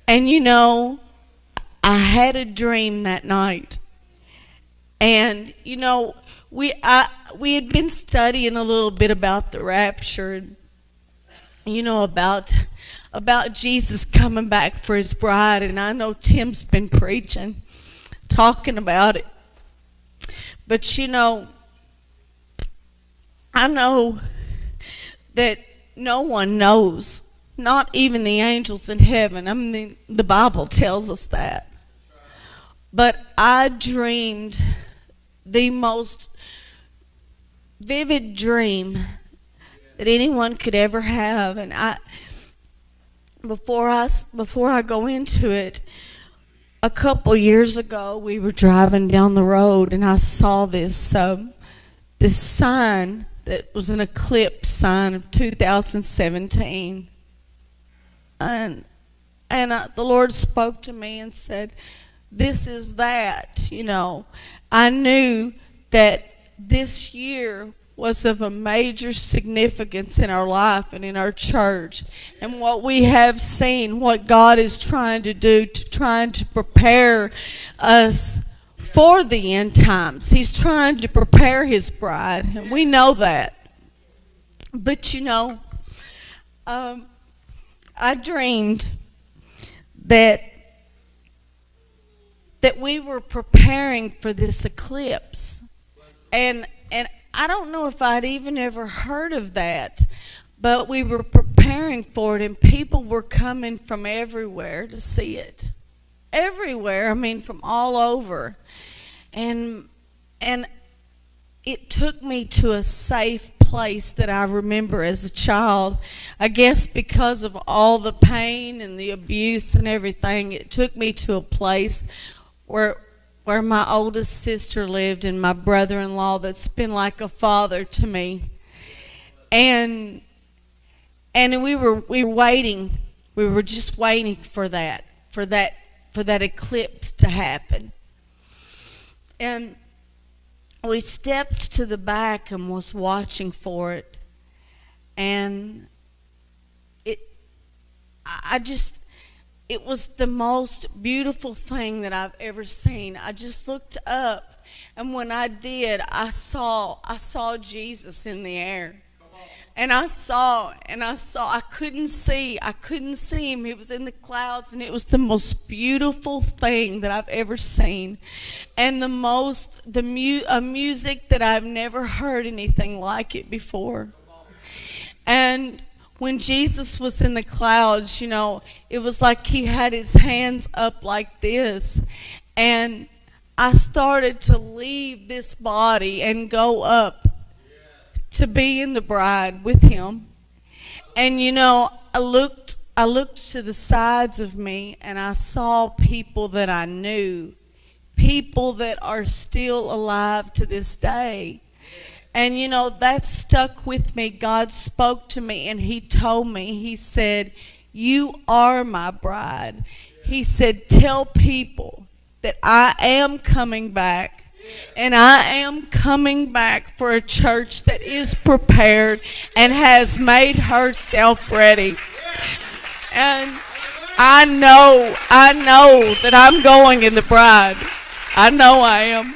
And you know, I had a dream that night. And you know, we had been studying a little bit about the rapture, and you know, about Jesus coming back for his bride. And I know Tim's been preaching, talking about it. But you know, I know that no one knows, not even the angels in heaven. I mean, the Bible tells us that. But I dreamed the most vivid dream that anyone could ever have. And before I go into it, a couple years ago, we were driving down the road, and I saw this sign that was an Eclipse sign of 2017. And the Lord spoke to me and said, this is that, you know. I knew that this year was of a major significance in our life and in our church, and what we have seen, what God is trying to do, trying to prepare us for the end times. He's trying to prepare his bride, and we know that. But you know, I dreamed that we were preparing for this eclipse, and I don't know if I'd even ever heard of that, but we were preparing for it, and people were coming from everywhere to see it. Everywhere, I mean, from all over. And it took me to a safe place that I remember as a child. I guess because of all the pain and the abuse and everything, it took me to a place where my oldest sister lived, and my brother-in-law that's been like a father to me. And we were waiting. We were just waiting for that eclipse to happen. And we stepped to the back and was watching for it. And it was the most beautiful thing that I've ever seen. I just looked up, and when I did, I saw Jesus in the air. And I couldn't see him. He was in the clouds, and it was the most beautiful thing that I've ever seen. And a music that I've never heard anything like it before. And when Jesus was in the clouds, you know, it was like he had his hands up like this. And I started to leave this body and go up to be in the bride with him. And you know, I looked to the sides of me, and I saw people that I knew, people that are still alive to this day. And you know, that stuck with me. God spoke to me, and he told me, he said, you are my bride. He said, tell people that I am coming back. And I am coming back for a church that is prepared and has made herself ready. And I know that I'm going in the bride. I know I am.